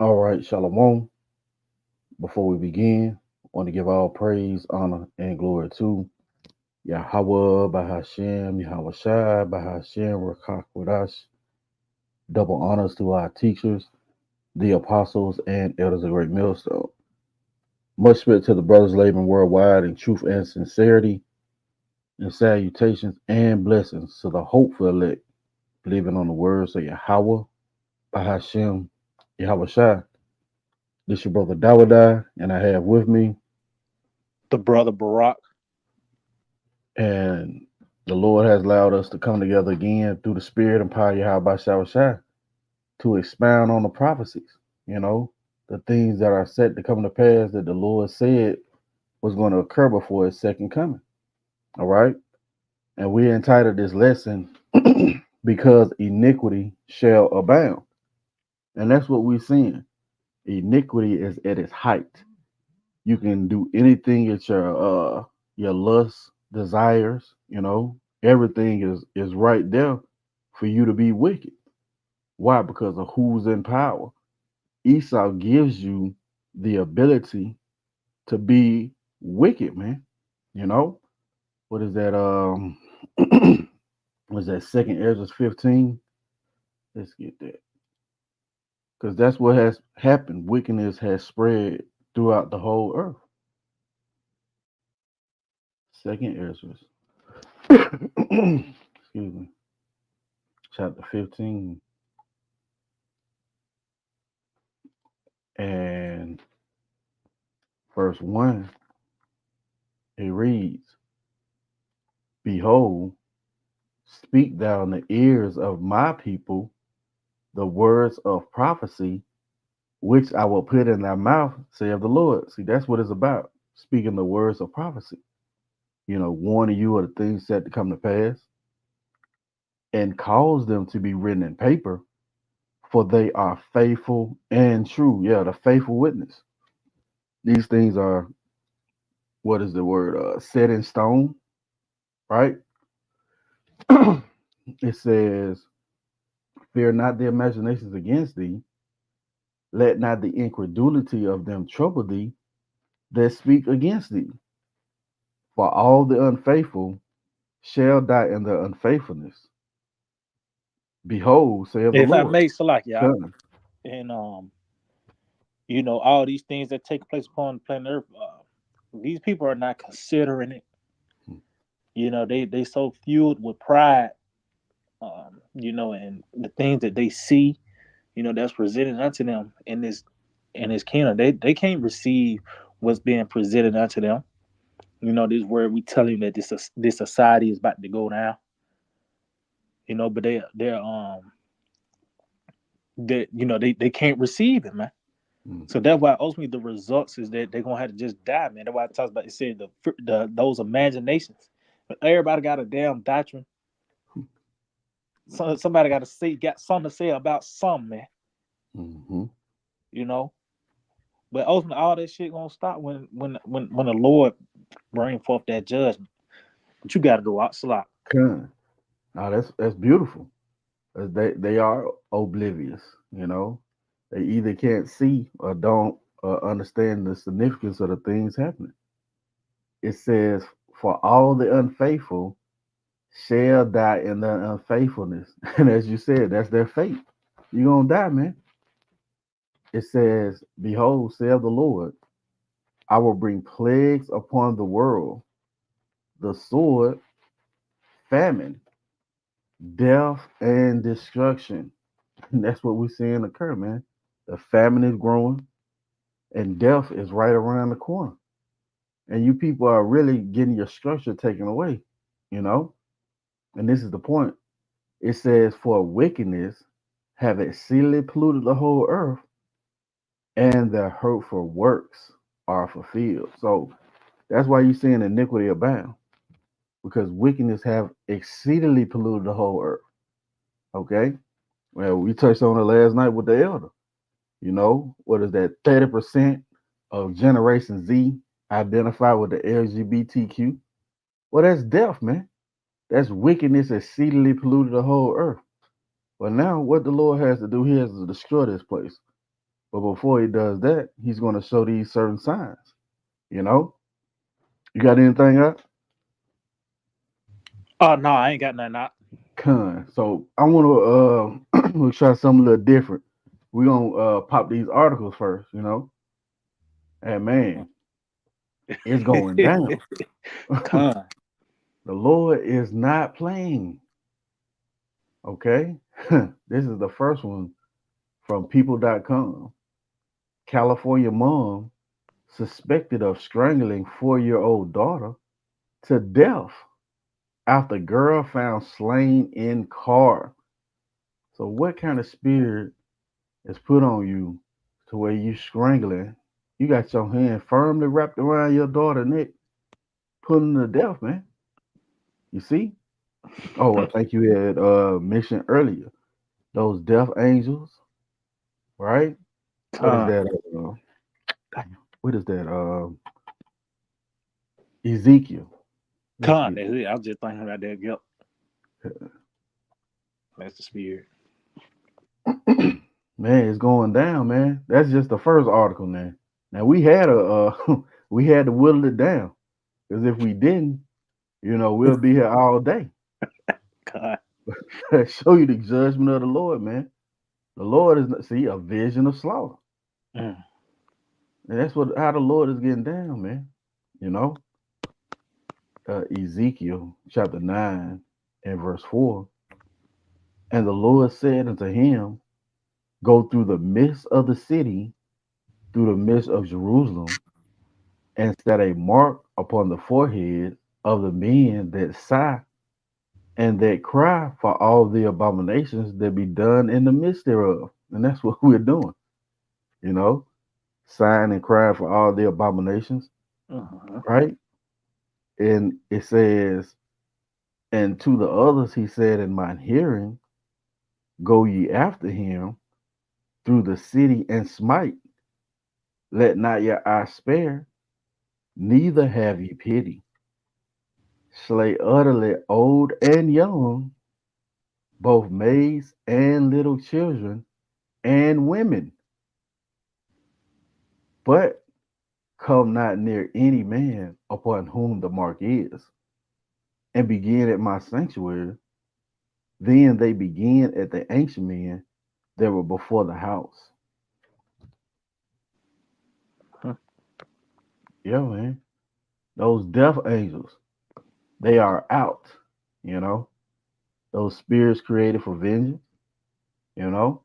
All right, Shalom. Before we begin, I want to give all praise, honor, and glory to Yahawah, Bahashem, Yahawashi, Bahashem, Qadash. Double honors to our teachers, the apostles, and elders of Great Millstone. Much spirit to the brothers laboring worldwide in truth and sincerity, and salutations and blessings to the hopeful elect, believing on the words of Yahawah, Bahashem, Yahawashi. This your brother Dawadai, and I have with me. The brother Barack. And the Lord has allowed us to come together again through the Spirit and power of Yahweh Shah to expound on the prophecies, the things that are set to come to pass that the Lord said was going to occur before his second coming. All right. And we entitled this lesson because iniquity shall abound. And that's what we're seeing. Iniquity is at its height. You can do anything at your lust, desires, everything is right there for you to be wicked. Why? Because of who's in power. Esau gives you the ability to be wicked, man. You know? What is that? Was that second Ezra 15? Let's get that. Because that's what has happened. Wickedness has spread throughout the whole earth. Second Ezra. Excuse me. Chapter 15. And verse 1, it reads, Behold, speak thou in the ears of my people the words of prophecy, which I will put in thy mouth, saith the Lord. See, that's what it's about. Speaking the words of prophecy. Warning you of the things set to come to pass, and cause them to be written in paper, for they are faithful and true. Yeah, the faithful witness. These things are, what is the word? Set in stone, right? It says, Fear not the imaginations against thee, let not the incredulity of them trouble thee that speak against thee. For all the unfaithful shall die in their unfaithfulness. Behold, saith the If I Lord. may select y'all, Come. and all these things that take place upon planet Earth, these people are not considering it. They so fueled with pride, and the things that they see, that's presented unto them in this kingdom. They can't receive what's being presented unto them. This where we tell them that this society is about to go down. But they can't receive it, man. Mm. So that's why ultimately the results is that they're gonna have to just die, man. That's why it talks about it said the those imaginations. But everybody got a damn doctrine. So somebody got something to say about something, man. Mm-hmm. You know. But ultimately, all that shit gonna stop when the Lord bring forth that judgment. But you got to go out slot. Come. Now that's beautiful. They are oblivious, you know. They either can't see or don't understand the significance of the things happening. It says, For all the unfaithful shall die in their unfaithfulness. And as you said, that's their fate. You're going to die, man. It says, Behold, saith the Lord, I will bring plagues upon the world, the sword, famine, death, and destruction. And that's what we're seeing occur, man. The famine is growing, and death is right around the corner. And you people are really getting your structure taken away, you know? And this is the point. It says, For wickedness have exceedingly polluted the whole earth, and their hurtful works are fulfilled. So that's why you're seeing iniquity abound, because wickedness have exceedingly polluted the whole earth. Okay? Well, we touched on it last night with the elder. What is that? 30% of Generation Z identify with the LGBTQ. Well, that's death, man. That's wickedness exceedingly polluted the whole earth. But now, what the Lord has to do, He has to destroy this place. But before he does that, he's going to show these certain signs. You know, you got anything up? Oh no, I ain't got nothing out. Con. So I want to we'll try something a little different. We're gonna pop these articles first. And man, it's going down. The Con, Lord is not playing. Okay, this is the first one from People.com. California mom suspected of strangling 4-year-old daughter to death after girl found slain in car. So, what kind of spirit is put on you to where you strangling? You got your hand firmly wrapped around your daughter's neck, putting her to death, man. You see? Oh, I think you had mentioned earlier those death angels, right? What is con, that? What is that? Ezekiel. Let's con. get That's it. I was just thinking about that. Yep, that's the spirit. man, it's going down, man. That's just the first article, man. Now we had a we had to whittle it down because if we didn't, we'll be here all day. Con. Show you the judgment of the Lord, man. The Lord is see a vision of slaughter, Mm. and that's what how the Lord is getting down, man. You know, Ezekiel chapter 9 and verse 4, and the Lord said unto him, Go through the midst of the city, through the midst of Jerusalem, and set a mark upon the forehead of the men that sigh and that cry for all the abominations that be done in the midst thereof. And that's what we're doing, you know, sighing and crying for all the abominations, Uh-huh. right? And it says, and to the others he said in mine hearing, Go ye after him through the city and smite. Let not your eye spare, neither have ye pity. Slay utterly old and young, both maids and little children and women, but come not near any man upon whom the mark is, and begin at my sanctuary. Then they began at the ancient men that were before the house. Huh. Yeah, man. Those death angels, they are out, you know. Those spirits created for vengeance, you know.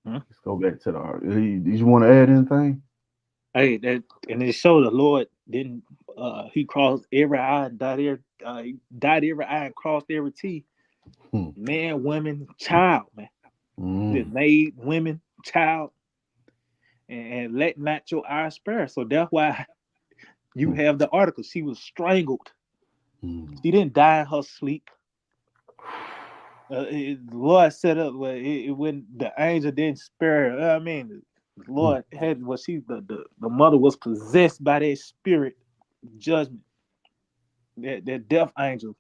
Huh. Let's go back to the art. Did you want to add anything? Hey, that and it showed the Lord didn't. He crossed every I, dot every, he dot every I, and crossed every T. Hmm. Man, women, child, man. Just Mm. made women, child, and let not your eyes spare. So that's why you Hmm. have the article. She was strangled. Mm. She didn't die in her sleep. The Lord set up where when the angel didn't spare her. I mean, the Mm. Lord had what she the mother was possessed by that spirit judgment, that death angel.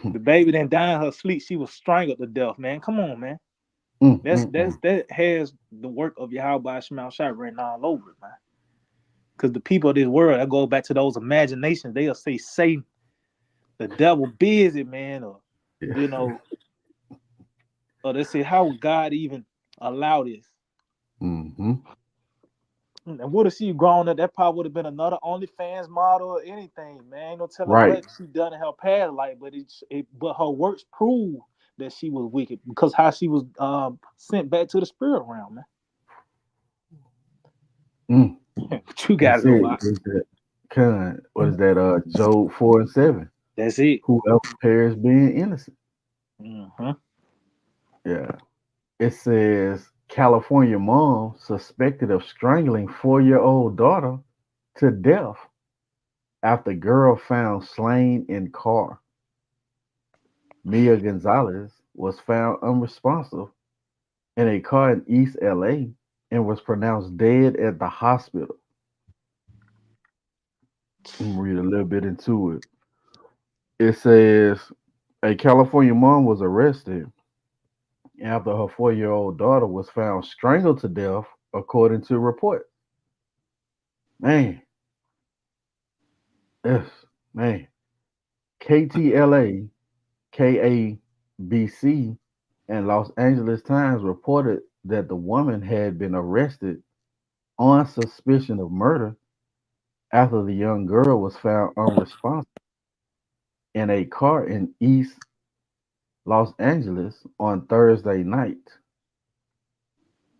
Mm. The baby didn't die in her sleep. She was strangled to death. Man, come on, man. Mm. That's Mm. that has the work of Yahawah Shema Shai written all over it, man. Because the people of this world, I go back to those imaginations. They'll say Satan, the devil, busy, man, or you Yeah. know, or they say how would God even allow this? Mm-hmm. And what if she grown up? That probably would have been another OnlyFans model or anything, man. Ain't no telling Right. what she done in her past life, but but her works prove that she was wicked because how she was sent back to the spirit realm, Mm. man. But you gotta That's go it. out. It's that kind. What is that? Job 4 and 7. That's it. Whoever perish being innocent. Mm-hmm. Yeah. It says California mom suspected of strangling 4-year-old daughter to death after girl found slain in car. Mia Gonzalez was found unresponsive in a car in East LA and was pronounced dead at the hospital. Let me read a little bit into it. It says a California mom was arrested after her 4-year-old daughter was found strangled to death, according to report. Man, yes, man. KTLA, KABC, and Los Angeles Times reported that the woman had been arrested on suspicion of murder after the young girl was found unresponsive in a car in East Los Angeles on Thursday night.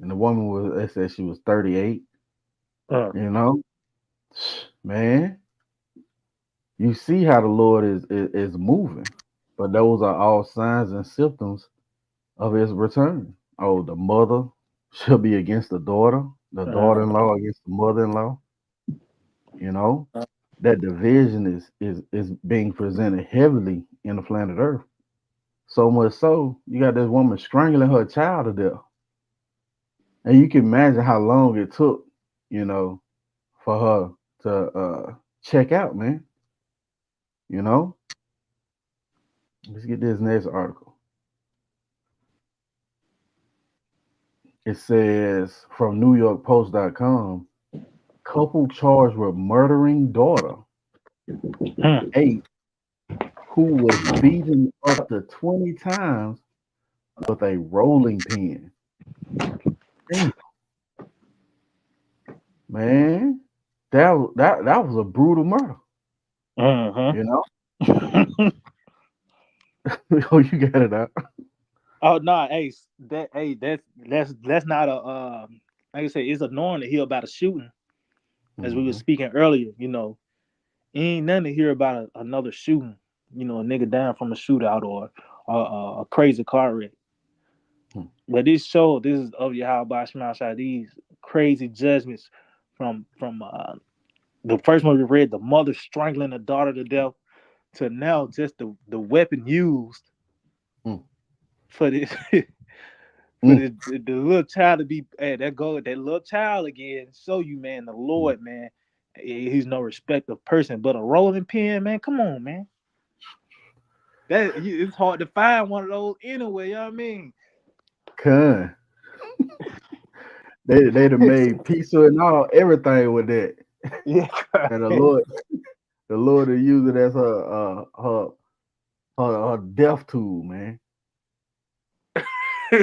And the woman was, they said she was 38, Uh, you know? Man, you see how the Lord is moving. But those are all signs and symptoms of his return. Oh, the mother shall be against the uh, daughter-in-law against the mother-in-law, you know? That division is being presented heavily in the planet Earth. So much so, you got this woman strangling her child to death. And you can imagine how long it took, you know, for her to check out, man. You know? Let's get this next article. It says from NewYorkPost.com, couple charged with murdering daughter, uh, 8, who was beaten up to 20 times with a rolling pin. Damn, man. That was a brutal murder, uh-huh. you know? Oh, you got it out. Oh no, hey, that's not a like I said, it's a norm to hear about a shooting. As we were Hmm. speaking earlier, ain't nothing to hear about another shooting. A nigga down from a shootout or a crazy car wreck. But this is of Yahawah Shemashah, these crazy judgments from the first one we read, the mother strangling the daughter to death, to now just the weapon used Mm, for this for mm, the little child to be that little child again. Show you, man, the mm. Lord, man, he's no respect of person, but a rolling pin, man. Come on, man. It's hard to find one of those anyway. You know what I mean? Con. They'd have made pizza and all everything with that. Yeah. And the Lord will use it as her death tool, man.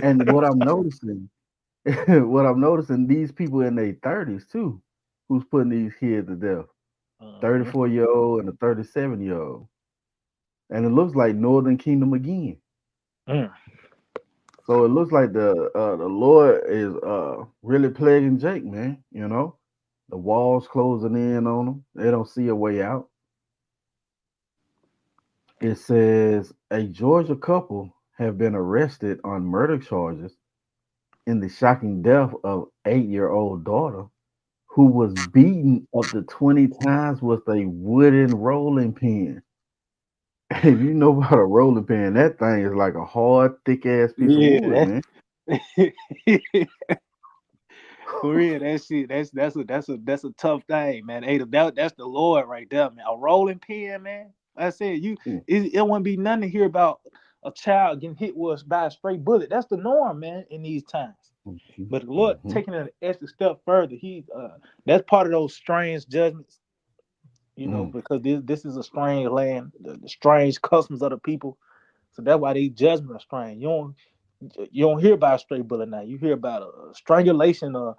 And what I'm noticing, what I'm noticing, these people in their 30s too, who's putting these kids to death. Uh-huh. 34-year-old and a 37-year-old. And it looks like Northern Kingdom again. Mm. So it looks like the Lord is really plaguing Jake, man. You know, the walls closing in on them. They don't see a way out. It says a Georgia couple have been arrested on murder charges in the shocking death of 8-year-old daughter who was beaten up to 20 times with a wooden rolling pin. If you know about a rolling pin, that thing is like a hard, thick ass piece of wood, Yeah, man. for real, that shit. That's a tough thing, man. Hey, that's the Lord right there, man. A rolling pin, man. Like I said, Mm, it wouldn't be nothing to hear about a child getting hit with by a straight bullet. That's the norm, man, in these times. mhm, But the Lord mhm, taking it an extra step further, that's part of those strange judgments, mm, because this is a strange land, the strange customs of the people. So that's why these judgments are strange. You don't hear about a straight bullet now. You hear about a strangulation or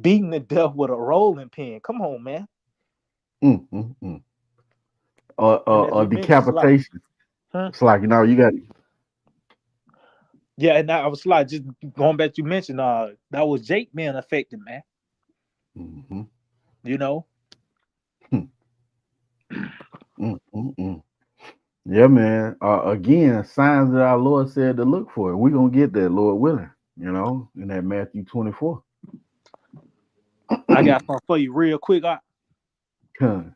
beating to death with a rolling pin. Come on, man. mm. And as Or we mentioned, Sly. decapitation. Huh? It's like, you got. Yeah, and I was Sly, just going back, you mentioned that was Jake being affected, man. Mm-hmm, You know? mm. Yeah, man. Again, signs that our Lord said to look for. We're going to get that, Lord willing, in that Matthew 24. I got something for you real quick. Con.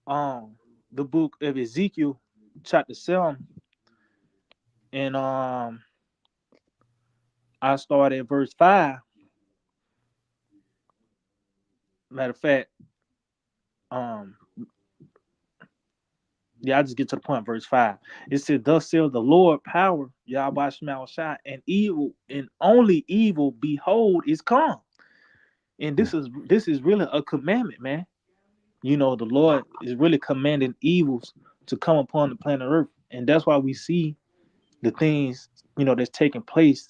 Um the book of Ezekiel, chapter 7, and I started at verse 5. Matter of fact, um Yeah, I just get to the point. Verse 5. It says, "Thus says the Lord, power, Yahawashi, and evil, and only evil, behold, is come." And Hmm. this is really a commandment, man. The Lord is really commanding evils to come upon the planet Earth, and that's why we see the things that's taking place,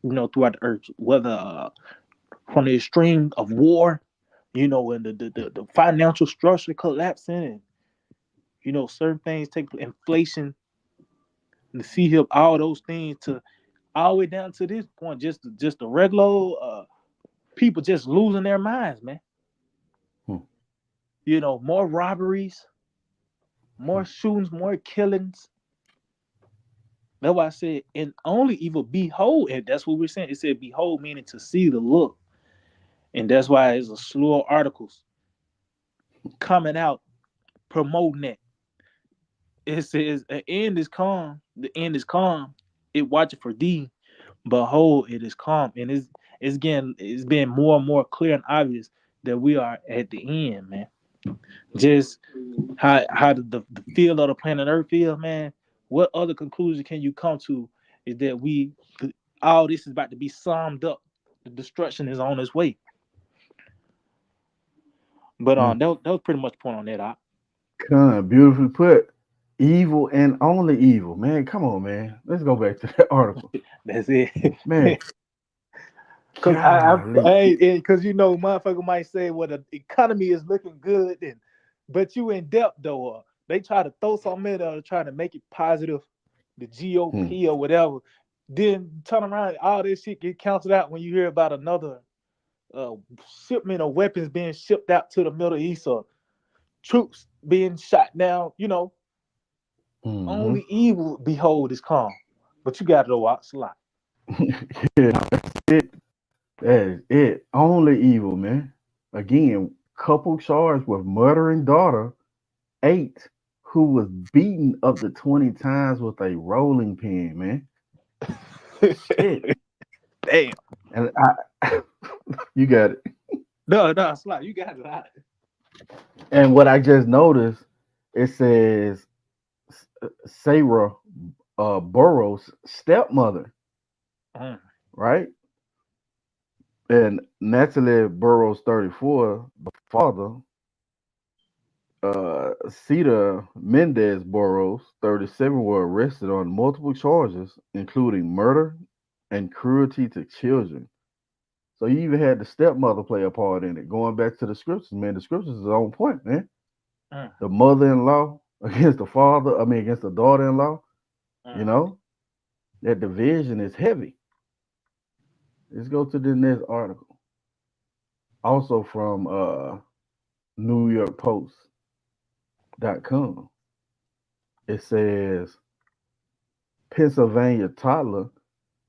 throughout the earth, whether from the extreme of war, and the financial structure collapsing, and certain things take inflation, the sea hip, all those things to all the way down to this point, just the regular people just losing their minds, man. Hmm. More robberies, Hmm. more shootings, more killings. That's why I said, and only evil, behold, and that's what we're saying. It said, behold, meaning to see, to look. And that's why there's a slew of articles coming out promoting that. It says, the end is calm, the end is calm. It watcheth for thee. Behold, it is calm. And it's being more and more clear and obvious that we are at the end, man. Just how the field of the planet Earth is, man. What other conclusion can you come to is that all this is about to be summed up. The destruction is on its way. But Hmm. that was pretty much the point on that. Con, beautifully put. Evil and only evil, man. Come on, man. Let's go back to that article, That's it. man. Cause I Golly. hey, cause motherfucker might say, well, the economy is looking good, and but you in debt though. They try to throw something in there to try to make it positive, the Hmm. GOP or whatever. Then turn around, all this shit get canceled out when you hear about another uh, shipment of weapons being shipped out to the Middle East, or troops being shot down. Hmm. Only evil, behold, is calm. But you got it though, it's a lot. Yeah, that's it. That is it. Only evil, man. Again, couple charged with murdering daughter, 8, who was beaten up to 20 times with a rolling pin, man. Shit. Damn. And you got it. No, it's a lot. You got it. And what I just noticed, it says Sarah Burroughs' stepmother, Mm. right? And Natalie Burroughs, 34, the father, Cedar Mendez Burroughs, 37, were arrested on multiple charges, including murder and cruelty to children. So you even had the stepmother play a part in it. Going back to the scriptures, man, the scriptures is on point, man. Mm. The mother-in-law against the father, I mean against the daughter-in-law, you Mm. know, that division is heavy. Let's go to the next article. Also from New York Post.com. It says Pennsylvania toddler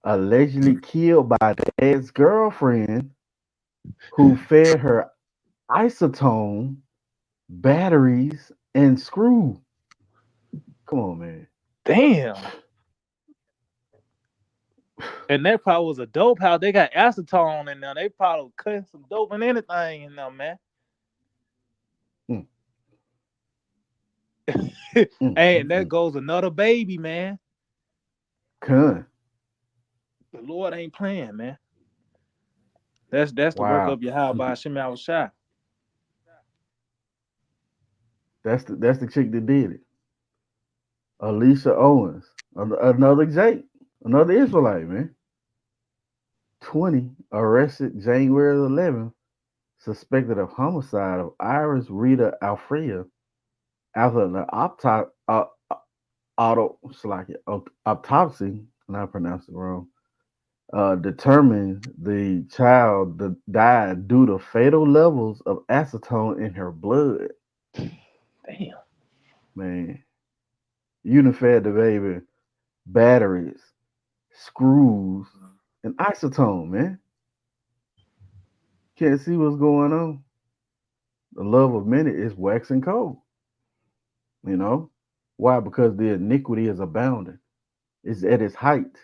allegedly killed by dad's girlfriend who fed her isotone, batteries, and screw. Come on, man. Damn. And that probably was a dope house. They got acetone in there. They probably cutting some dope and anything in there, man. Mm, Hey, and that mm. goes another baby, man. Con. The Lord ain't playing, man. That's the work Wow. of Yahawah by Shema Shai. That's the chick that did it. Alicia Owens. Another Jake. Another Israelite, man. 20, arrested January 11th, suspected of homicide of Iris Rita Alfrea after an autopsy, and I pronounced it wrong, determined the child died due to fatal levels of acetone in her blood. Damn. Man, you done fed the baby batteries, screws, and acetone, man. Can't see what's going on. The love of many is waxing cold, you know? Why? Because the iniquity is abounding. It's at its height.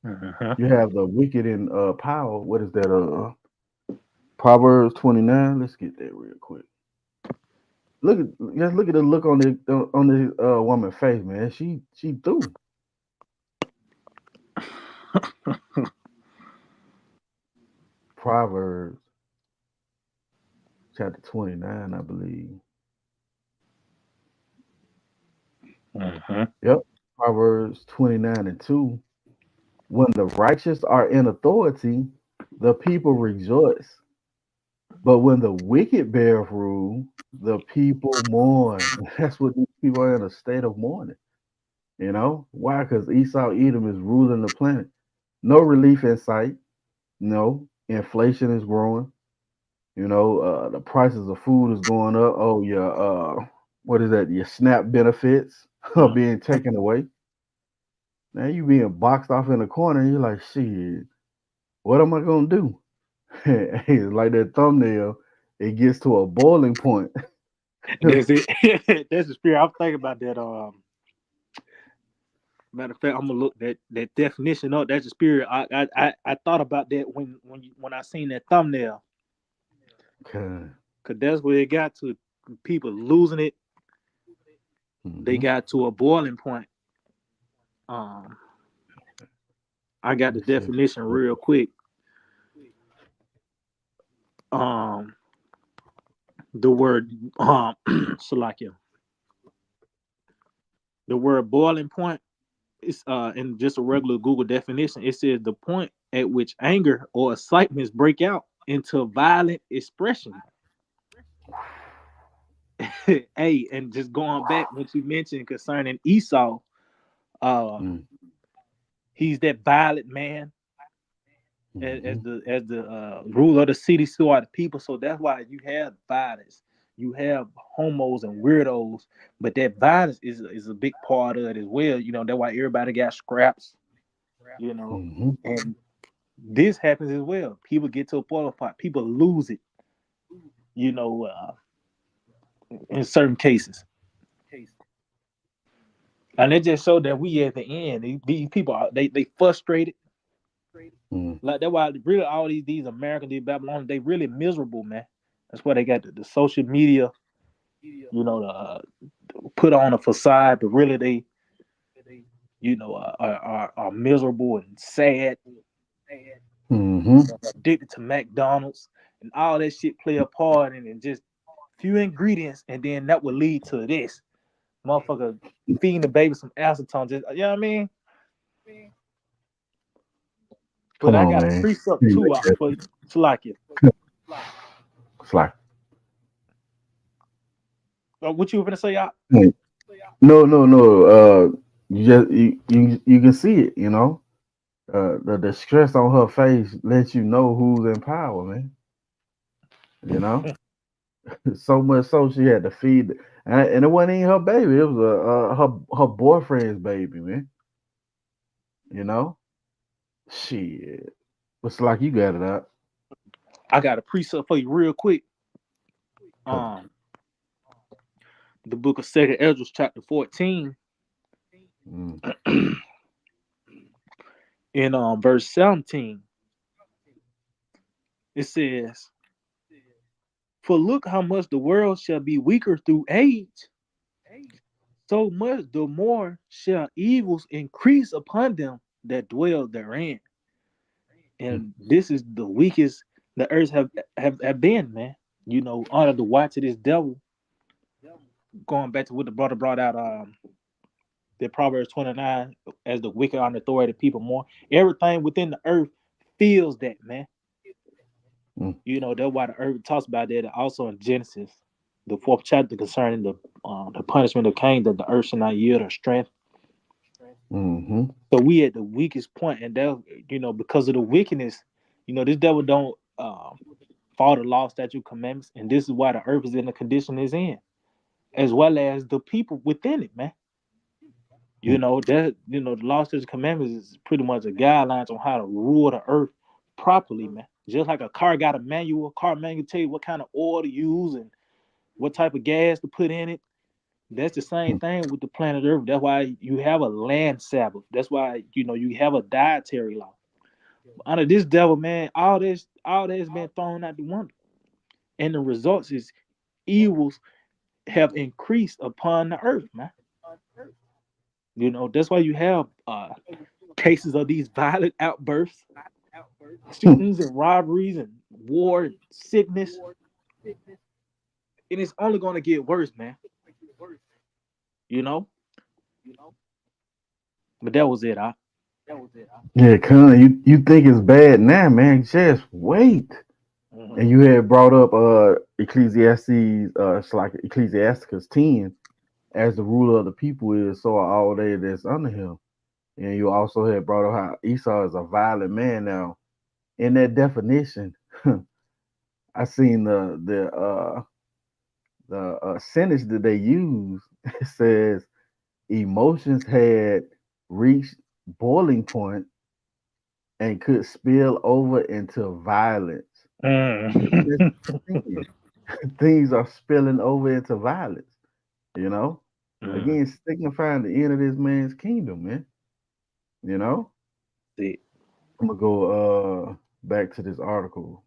Uh-huh. You have the wicked in power. What is that? Proverbs 29. Let's get that real quick. Just look at the look on the woman's face, man. She threw. Proverbs chapter 29, I believe. Mm-hmm. Yep. Proverbs 29:2. When the righteous are in authority, the people rejoice. But when the wicked bear rule, the people mourn. That's what these people are in a state of mourning. You know why? Because Esau Edom is ruling the planet. No relief in sight. No inflation is growing. The prices of food is going up. Oh, what is that? Your SNAP benefits are being taken away. Now you being boxed off in a corner. And you're like, shit. What am I gonna do? It's like that thumbnail. It gets to a boiling point. That's it. That's the spirit. I'm thinking about that. Matter of fact, I'm gonna look that definition up. That's the spirit. I thought about that when I seen that thumbnail, Okay. cause that's where it got to. People losing it. They Hmm. got to a boiling point. Um, I got Let the me see if definition real quick. Um, the word Salakia. The word boiling point is in just a regular Google definition. It says the point at which anger or excitement break out into violent expression. Hey, and just going back what you mentioned concerning Esau, uh, mm, he's that violent man as hmm the ruler of the city, so are the people. So that's why you have violence. You have homos and weirdos, but that violence is a big part of it as well. That's why everybody got scraps. You know, hmm and this happens as well. People get to a boiling point. People lose it. You know, in certain cases, and it just showed that we at the end. These people are they frustrated. mm, Like that's why really all these Americans, these Babylonians, they really miserable, man. That's why they got the social media, put on a facade, but really they, are miserable and sad, hmm addicted to McDonald's, and all that shit play a part in it. Just few ingredients, and then that would lead to this motherfucker feeding the baby some acetone. Just you know what I mean? But Come I on, got a man. precept Can't too make that. for to like it. It's like, What you were gonna say, y'all? hey, no, no, no. You can see it. The stress on her face lets you know who's in power, man. You know, so much so she had to feed, and it wasn't even her baby. It was her boyfriend's baby, man. You know, shit. It's like you got it out. I got a precept for you real quick. Huh. Um, the book of Second Ezra, chapter 14, Mm, in verse 17, it says, "For look how much the world shall be weaker through age, so much the more shall evils increase upon them that dwell therein." mm, And this is the weakest the earth have been, man. Under the watch of this devil, going back to what the brother brought out, the Proverbs 29, as the wicked are the authority of people more. Everything within the earth feels that, man. mm, That's why the earth talks about that also in Genesis, the fourth chapter concerning the punishment of Cain, that the earth should not yield her strength. mm-hmm. So we at the weakest point, and that because of the wickedness, this devil don't follow the law, statute, commandments, and this is why the earth is in the condition it's in, as well as the people within it, man. The law, statutes, commandments is pretty much a guidelines on how to rule the earth properly, man. Just like a car got car manual tell you what kind of oil to use and what type of gas to put in it. That's the same Mm, thing with the planet Earth. That's why you have a land Sabbath. That's why you have a dietary law. Under this devil, man, all that has been thrown out the window, and the results is evils have increased upon the earth, man. That's why you have cases of these violent outbursts, shootings and robberies and war and sickness, and it's only going to get worse, man. You know. But that was it. Yeah, Con, you think it's bad now, man? Just wait. Mhm. And you had brought up Ecclesiastes, it's like Ecclesiasticus 10, as the ruler of the people is, so are all they that's under him. And you also had brought up how Esau is a violent man. Now, in that definition, I seen the sentence that they use. It says emotions had reached boiling point and could spill over into violence. That's Mm. what I'm saying. Things are spilling over into violence. You know, Mm. again, signifying the end of this man's kingdom, man. You know, See. I'm gonna go back to this article.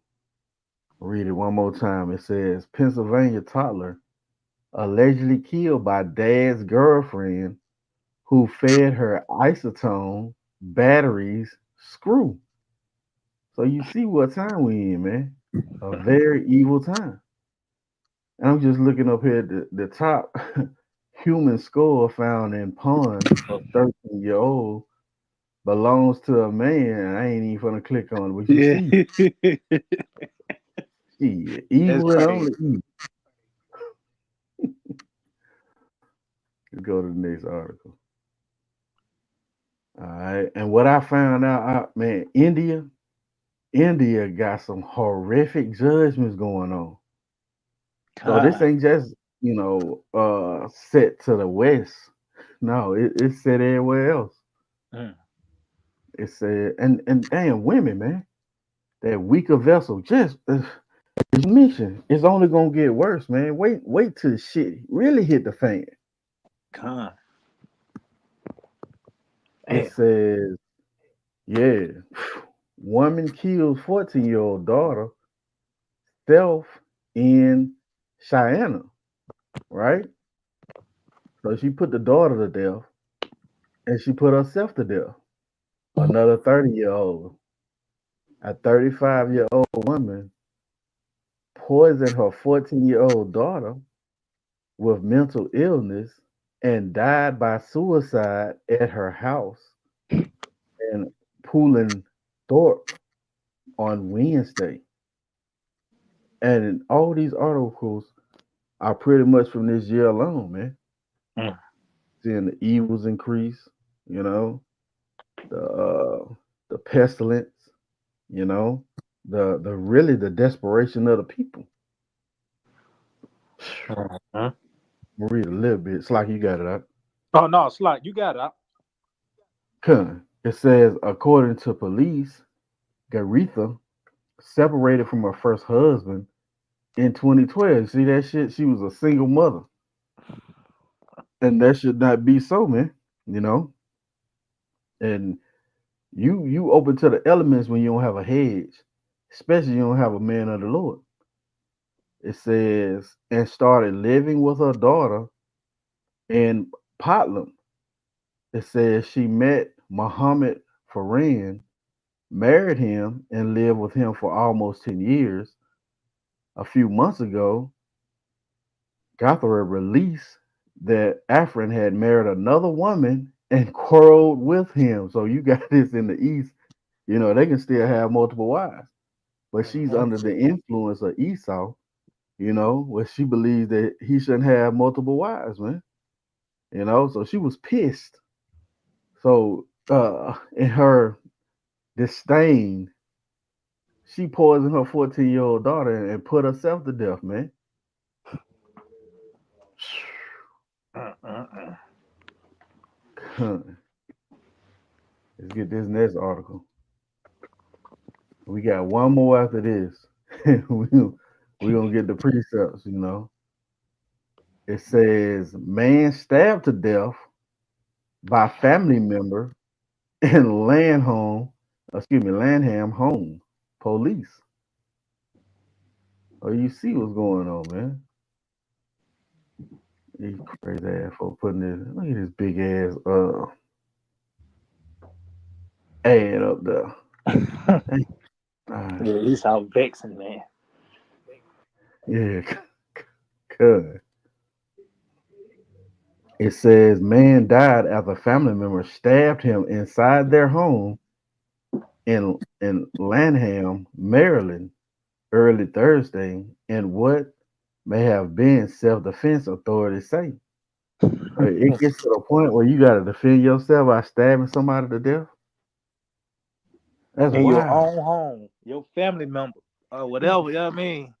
Read it one more time. It says Pennsylvania toddler allegedly killed by dad's girlfriend who fed her isotone batteries screw. So you see what time we in, man. A very evil time. And I'm just looking up here at the top human skull found in pond of 13-year-old belongs to a man. I ain't even gonna click on it, but you Yeah. see, shit, That's evil and crazy. only evil. Let's go to the next article. All right. And what I found out, man, India got some horrific judgments going on. So this God. ain't just, set to the west. No, it's set everywhere else. Mm. It said, and damn women, man, that weaker vessel. Just as you mentioned, it's only gonna get worse, man. Wait till shit really hit the fan. God. It Damn. says, yeah, woman kills 14-year-old daughter self in Cheyenne, right? So she put the daughter to death and she put herself to death. Another 30-year-old, a 35-year-old woman poisoned her 14-year-old daughter with mental illness and died by suicide at her house in Poulin Thorpe on Wednesday. And all these articles are pretty much from this year alone, man. Mm. Seeing the evils increase, you know, the pestilence, you know, the really the desperation of the people. Mhm. I'm gonna read a little bit. It's like you got it out. Oh no, Slot, you got it. It says, according to police, Garetha separated from her first husband in 2012. See that shit? She was a single mother, and that should not be so, man. You know, and you open to the elements when you don't have a hedge, especially you don't have a man of the Lord. It says, and started living with her daughter in Potlam. It says she met Muhammad Faran, married him, and lived with him for almost 10 years. A few months ago, Gothera released that Afrin had married another woman and quarreled with him. So you got this in the East, they can still have multiple wives. But she's Mhm. under the influence of Esau, where she believes that he shouldn't have multiple wives, man. So she was pissed. So in her disdain, she poisoned her 14-year-old daughter and put herself to death, man. Mm. Let's get this next article. We got one more after this. we gonna get the precepts. It says man stabbed to death by family member in Landham home. Police. Oh, you see what's going on, man. He's crazy ass for putting this. Look at this big ass ad up there. Yeah, Hey, uh, he's out vexing, man. yeah, cuz. It says man died after family member stabbed him inside their home in Lanham, Maryland, early Thursday, in what may have been self-defense, authorities say. It gets to the point where you got to defend yourself by stabbing somebody to death. That's In your wild. own home, your family member, or whatever. You know what I mean?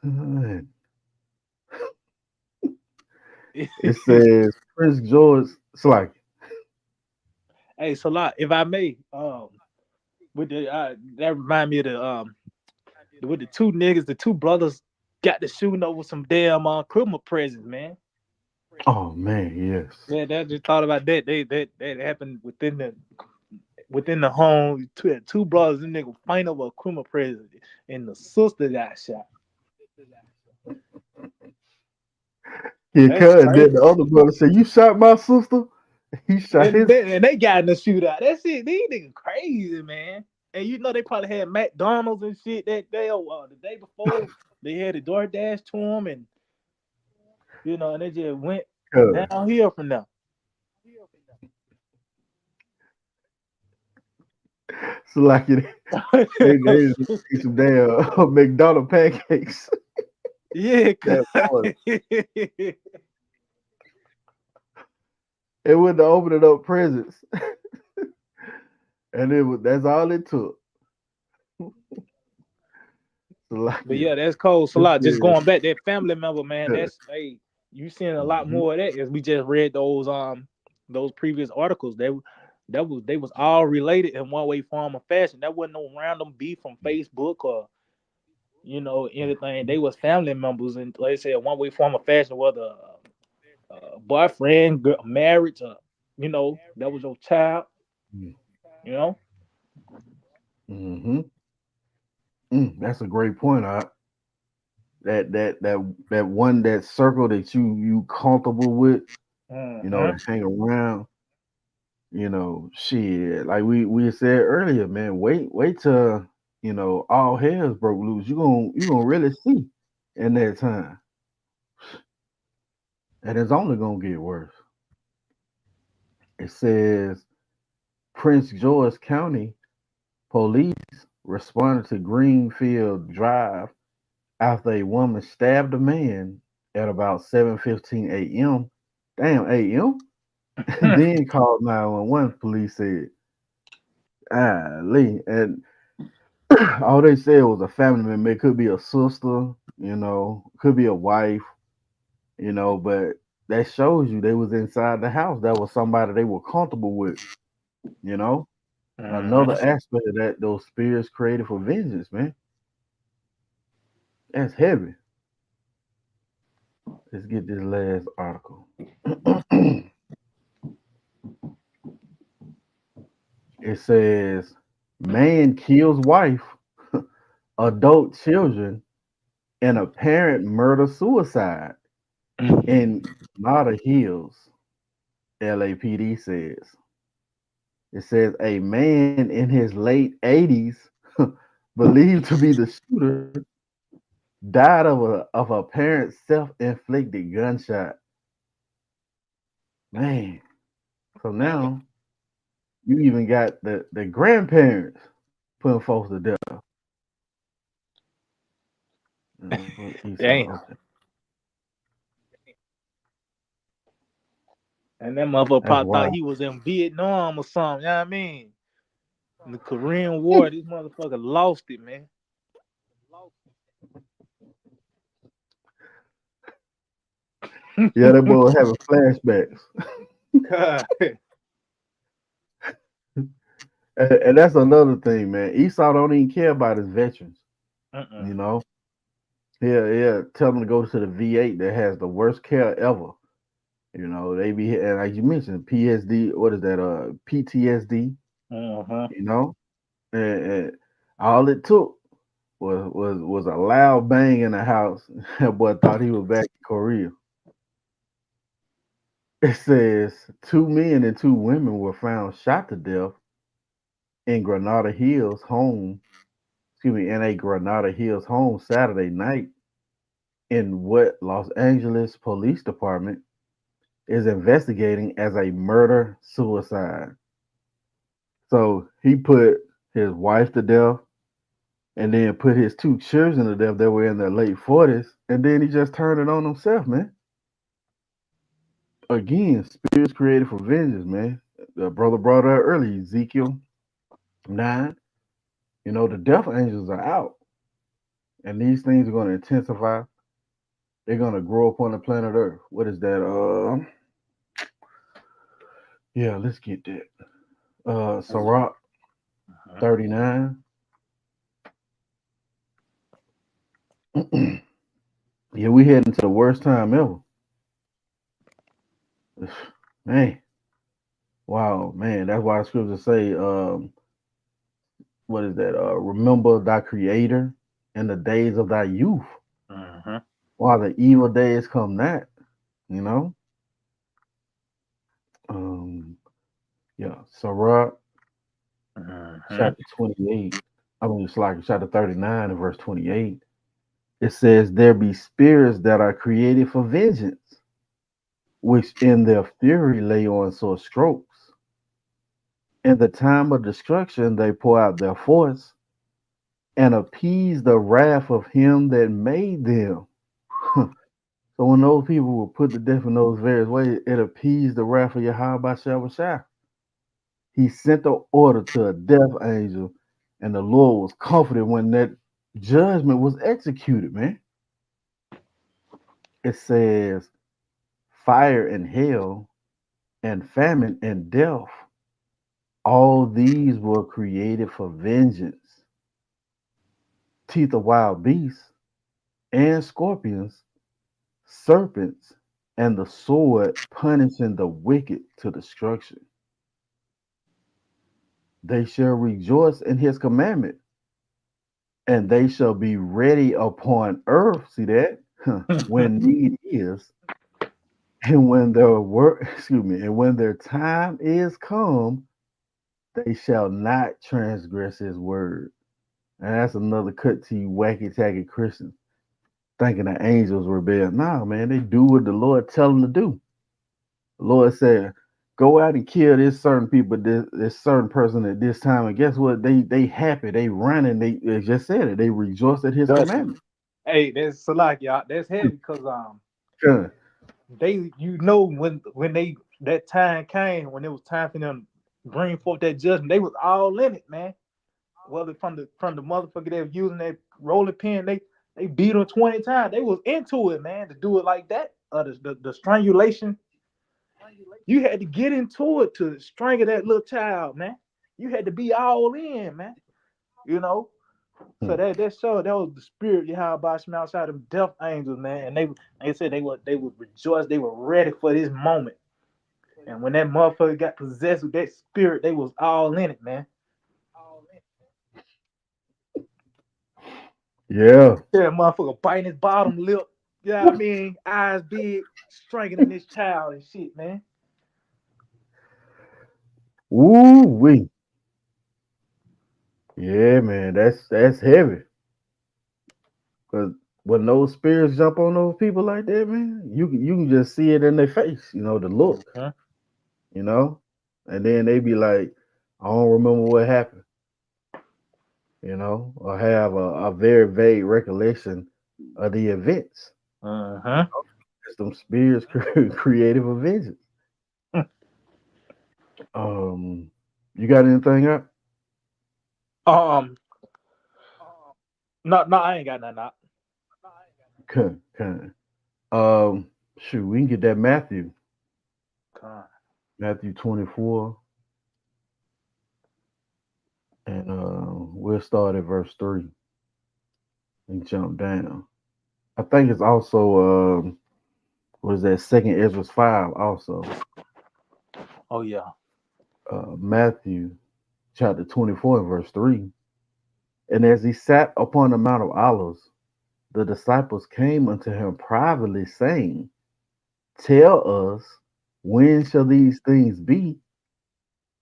God. It says Prince George. It's like, Hey, so lot, if I may, with the that remind me of the with the two niggas, the two brothers got to shooting over some damn criminal prisons, man. oh man, yes. Yeah, that just thought about that. That happened within the home. Two brothers, and nigga fight over a criminal prison, and the sister got shot. Yeah, That's cuz then crazy. the other brother said, "You shot my sister." He shot And his. they got in the shootout. That's it. These niggas crazy, man. And you know they probably had McDonald's and shit that day or the day before. They had a DoorDash to them, and and they just went Cuz. downhill from there. So like they just ate some damn McDonald pancakes. Yeah, That boy. It went to opening up presents, and that's all it took. So like but yeah, that's cold. So it lot just said, going back that family member, man. yeah. That's you seeing a lot Mhm. more of that as we just read those previous articles. They was all related in one way, form, or fashion. That wasn't no random beef from Facebook or anything. They was family members, and like I said, one way, form, or fashion, whether boyfriend, girl, marriage, that was your child. You know. Mhm. That's a great point. That one that circle that you comfortable with, Hmm. to hang around. Shit. Like we said earlier, man. Wait till all hell's broke loose. You gonna really see in that time, and it's only gonna get worse. It says Prince George County police responded to Greenfield Drive after a woman stabbed a man at about 7:15 a.m. Damn a.m. Then called 911. Police said, "Ah, Lee," and all they said was a family member. It could be a sister, could be a wife, but that shows you they was inside the house. That was somebody they were comfortable with, you know. Another Hmm. aspect of that, those spirits created for vengeance, man. That's heavy. Let's get this last article. It says, man kills wife, adult children, and a parent murder suicide in Nada Hills, LAPD says. It says a man in his late 80s, believed to be the shooter, died of a parent's self-inflicted gunshot. Man, so Damn. now you even got the grandparents putting folks to death. What Esau? Damn. Okay, And that motherfucker that's probably thought wild. he was in Vietnam or something. You know what I mean? In the Korean War, this motherfucker lost it, man. Yeah, that boy was having flashbacks, God. and that's another thing, man. Esau don't even care about his veterans. Mm-mm. You know, yeah, tell them to go to the V8 that has the worst care ever. They be and like you mentioned, PSD. What is that? PTSD. Uh-huh. You know, and all it took was a loud bang in the house. That boy thought he was back in Korea. It says two men and two women were found shot to death in Granada Hills home, excuse me, in a Granada Hills home Saturday night in what Los Angeles Police Department is investigating as a murder suicide. So he put his wife to death and then put his two children to death that were in their late 40s, and then he just turned it on himself, man. Again, spirits created for vengeance, man. The brother brought out early, Ezekiel 9. You know, the death angels are out, and these things are going to intensify. They're going to grow up on the planet Earth. What is that? Yeah, let's get that. Sirach 39. Yeah, we heading to the worst time ever. Man, wow, man. That's why the scriptures say, what is that? Remember thy creator in the days of thy youth, Mm-hmm. while the evil days come not, you know? Um, yeah, Sirach Mm-hmm. chapter 28. I mean, it's like chapter 39 and verse 28. It says, there be spirits that are created for vengeance, which in their fury lay on sore strokes. In the time of destruction, they pour out their force and appease the wrath of him that made them. So when those people were put to death in those various ways, it appeased the wrath of Yahawashi. He sent the order to a death angel, and the Lord was comforted when that judgment was executed, man. It says fire and hell and famine and death, all these were created for vengeance. Teeth of wild beasts and scorpions, serpents, and the sword punishing the wicked to destruction. They shall rejoice in his commandment, and they shall be ready upon earth. See that? When need is, and when their work, excuse me, and when their time is come, they shall not transgress his word. And that's another cut to you wacky tacky Christians thinking the angels rebel. Nah, man, they do what the Lord tell them to do. The Lord said, go out and kill this certain people, this certain person at this time. And guess what? They happy, they running, they just said it. They rejoice at his That's commandment. hey, that's Salak, y'all. That's heavy because Huh. they when they that time came when it was time for them to bring forth that judgment, they was all in it, man. Whether from the motherfucker that was using that rolling pin, they beat them 20 times. They was into it, man, to do it like that. The strangulation, you had to get into it to strangle that little child, man. You had to be all in, man. You know. So Hmm. that showed that was the spirit you had by some outside them death angels, man. And they said they would rejoice, they were ready for this moment. And when that motherfucker got possessed with that spirit, they was all in it, man. Yeah. That motherfucker biting his bottom lip. Yeah, I mean, eyes big, strangling this child and shit, man. Woo wee. Yeah, man, that's heavy. Cause when those spirits jump on those people like that, man, you can just see it in their face, the look, Huh? you know, and then they be like, I don't remember what happened, or have a very vague recollection of the events. Uh-huh. It's them spirits creative of vengeance. Um, you got anything up? Um, no, I ain't got nothing out. Kind. Shoot, we can get that Con. Matthew 24, and we'll start at verse 3 and jump down. I think it's also what is that? Second Ezra 5 also. Oh yeah. Matthew chapter 24 and verse 3. And as he sat upon the Mount of Olives, the disciples came unto him privately, saying, tell us, When shall these things be?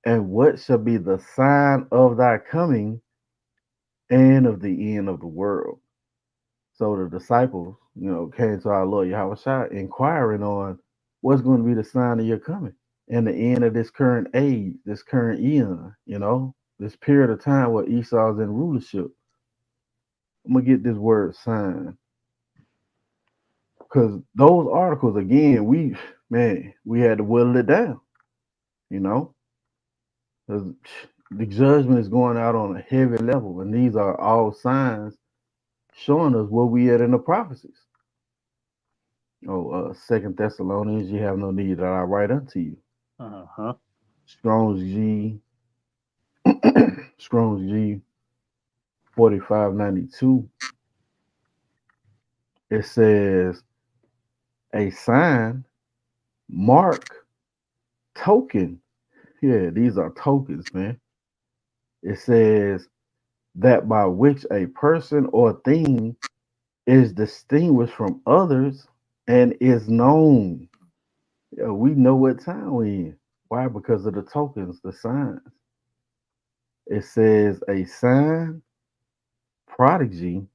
And what shall be the sign of thy coming and of the end of the world? So the disciples, came to our Lord Yahawashi inquiring on what's going to be the sign of your coming and the end of this current age, this current eon, this period of time where Esau's in rulership. I'm gonna get this word sign because those articles again, we had to whittle it down, you know, 'cause the judgment is going out on a heavy level, and these are all signs showing us where we at in the prophecies. Oh, Second Thessalonians, you have no need that I write unto you. Uh-huh. Strong's G, Strong's G, 4592. It says a sign, mark, token. Yeah, these are tokens, man. It says that by which a person or thing is distinguished from others and is known. Yeah, we know what time we in. Why? Because of the tokens, the signs. It says a sign, prodigy,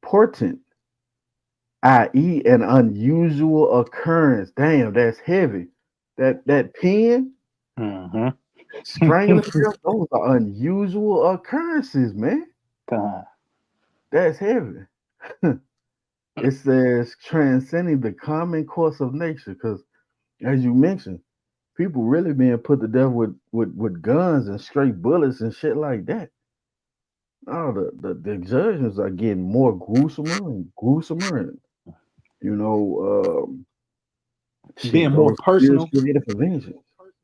portent, i.e., an unusual occurrence. Damn, that's heavy. That pen, Mm-hmm. strangling them, those are unusual occurrences, man. God. That's heavy. It says transcending the common course of nature, because as you mentioned, people really being put to death with guns and straight bullets and shit like that. Oh, the judgments are getting more gruesomer and gruesomer, and Being shit, more those spirits personal. created for vengeance.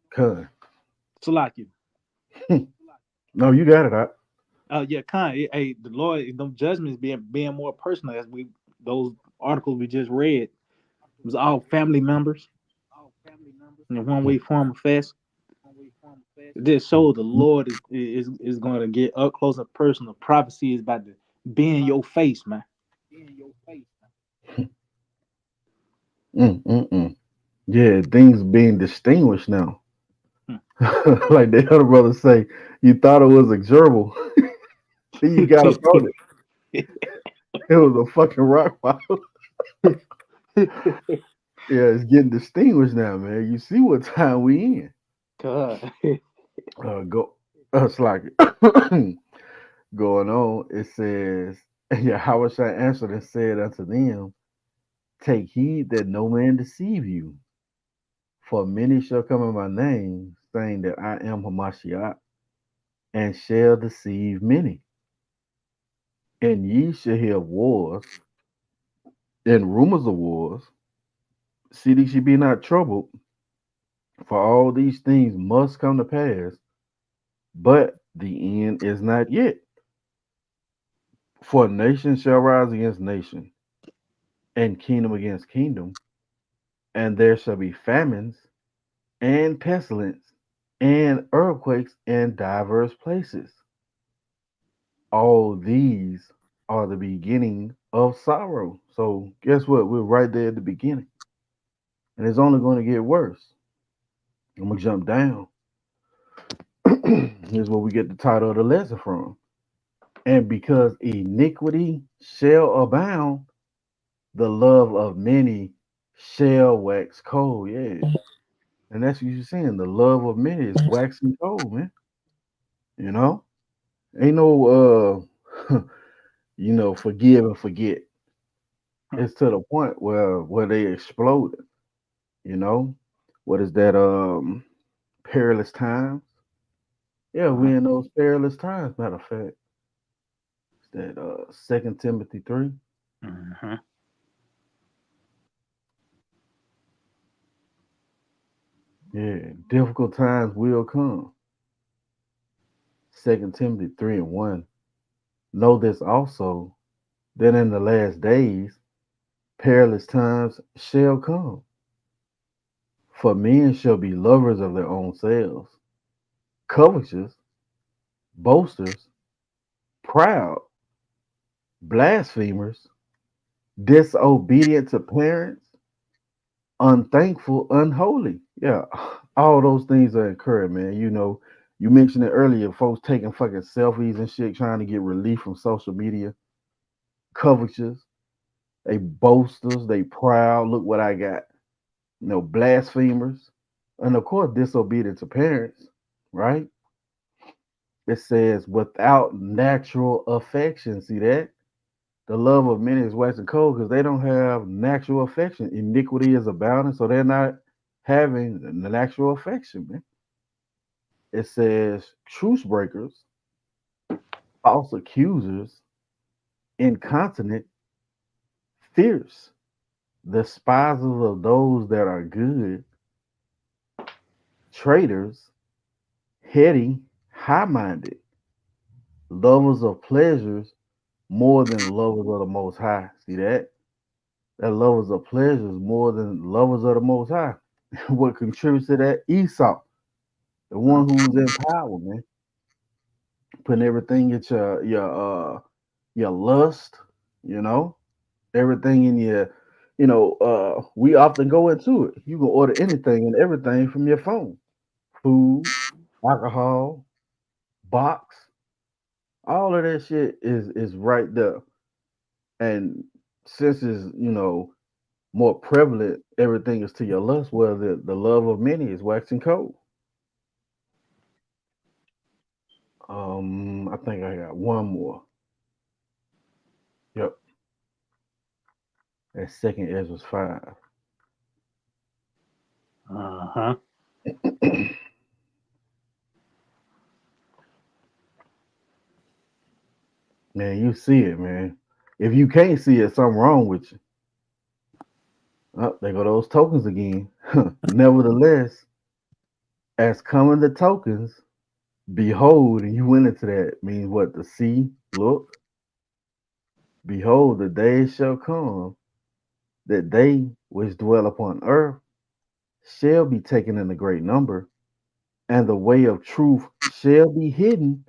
Cuz. So like you. No, you got it. Yeah, kind. Hey, the Lord, them judgments being more personal as we those articles we just read. It was all family members in one way, form, or fashion. It just shows the Lord is going to get up close and personal. Prophecy is about to be in your face, man. Mm. Yeah, things being distinguished now. Hmm. Like the other brother say, you thought it was a gerbil, then you got about it. It was a fucking rock pile. Yeah, it's getting distinguished now, man. You see what time we in. God. Go, it's like going on. It says, Yahawashi answered and said unto them, take heed that no man deceive you, for many shall come in my name, saying that I am Hamashiach, and shall deceive many. And ye shall hear of wars and rumors of wars. See, these ye be not troubled, for all these things must come to pass, but the end is not yet. For nation shall rise against nation, and kingdom against kingdom, and there shall be famines and pestilence and earthquakes in diverse places. All these are the beginning of sorrow. So guess what? We're right there at the beginning. And it's only going to get worse. I'm gonna jump down. Here's where we get the title of the lesson from. And because iniquity shall abound, the love of many shall wax cold. Yeah. And that's what you're saying. The love of many is waxing cold, man. You know? Ain't no forgive and forget. It's to the point where they exploded, you know? What is that? Perilous times. Yeah, we in those perilous times, matter of fact. It's that Second Timothy 3. Mhm. Yeah, difficult times will come. Second Timothy 3 and 1. Know this also, that in the last days perilous times shall come. For men shall be lovers of their own selves, covetous, boasters, proud, blasphemers, disobedient to parents, unthankful, unholy. Yeah, all those things are occurring, man. You know, you mentioned it earlier, folks taking fucking selfies and shit, trying to get relief from social media, covetous, they boasters, they proud. Look what I got. You know, blasphemers, and of course, disobedient to parents. Right? It says without natural affection. See that? The love of many is waxing cold because they don't have natural affection. Iniquity is abounding, so they're not having the natural affection, man. It says truce breakers, false accusers, incontinent, fierce, despisers of those that are good, traitors, heady, high minded, lovers of pleasures more than lovers of the Most High. See that? That lovers of pleasures more than lovers of the Most High. What contributes to that? Esau, the one who's in power, man, putting everything at your lust, you know, everything in your, we often go into it. You can order anything and everything from your phone, food, alcohol, box, all of that shit is right there. And since it's more prevalent, everything is to your lust. Well, the love of many is waxing cold. I think I got one more. Yep, that's second Ezra's 5. Uh-huh. Man, you see it, man. If you can't see it, something wrong with you. Oh, there go those tokens again. Nevertheless, as coming the tokens, behold, and you went into that means what? To see, look, behold, the days shall come that they which dwell upon earth shall be taken in a great number, and the way of truth shall be hidden,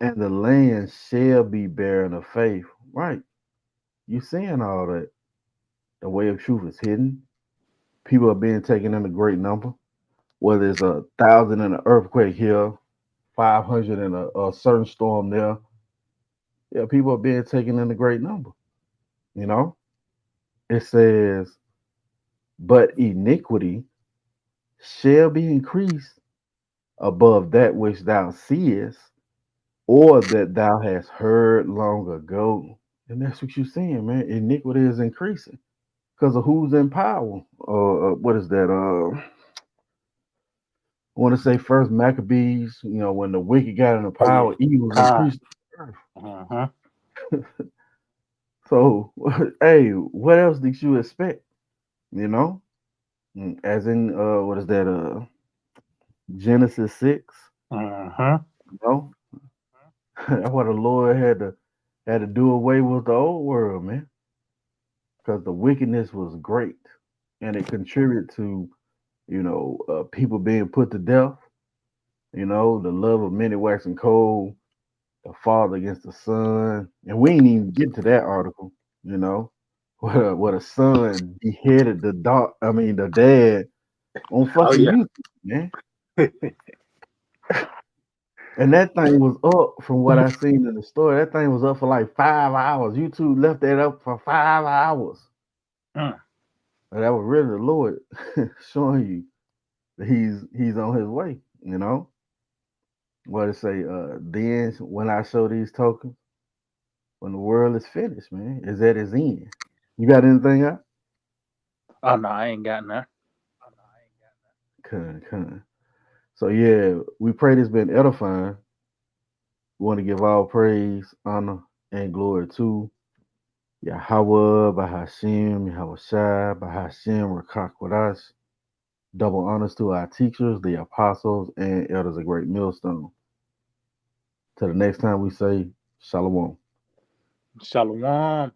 and the land shall be barren of faith. Right. You seeing all that. The way of truth is hidden. People are being taken in a great number. Whether it's 1,000 in an earthquake here, 500 in a certain storm there. Yeah, people are being taken in a great number. You know, it says, but iniquity shall be increased above that which thou seest, or that thou hast heard long ago. And that's what you're saying, man. Iniquity is increasing because of who's in power. What is that? I want to say first Maccabees. When the wicked got into Oh yeah. power, evil Con. increased on earth. Uh-huh. So, hey, what else did you expect? You know, as in what is that? Genesis 6. Uh-huh. You know, that's what the Lord had to do away with the old world, man, because the wickedness was great, and it contributed to people being put to death. The love of many waxing cold, the father against the son, and we ain't even get to that article. You know, what a son beheaded the dog. I mean, the dad on Oh fucking yeah. YouTube, man. And that thing was up from what I seen in the story. That thing was up for like 5 hours. YouTube left that up for 5 hours. Mm. And that was really the Lord showing you that he's on his way. What it say? Then when I show these tokens, when the world is finished, man, is at its end. You got anything up? Oh no, I ain't got none. Con. So yeah, we pray this been edifying. We want to give all praise, honor, and glory to Yahawah, Bahashim, Yahawashi, Bahashim, Qadash. Double honors to our teachers, the apostles, and elders of Great Millstone. Till the next time we say Shalom. Shalom.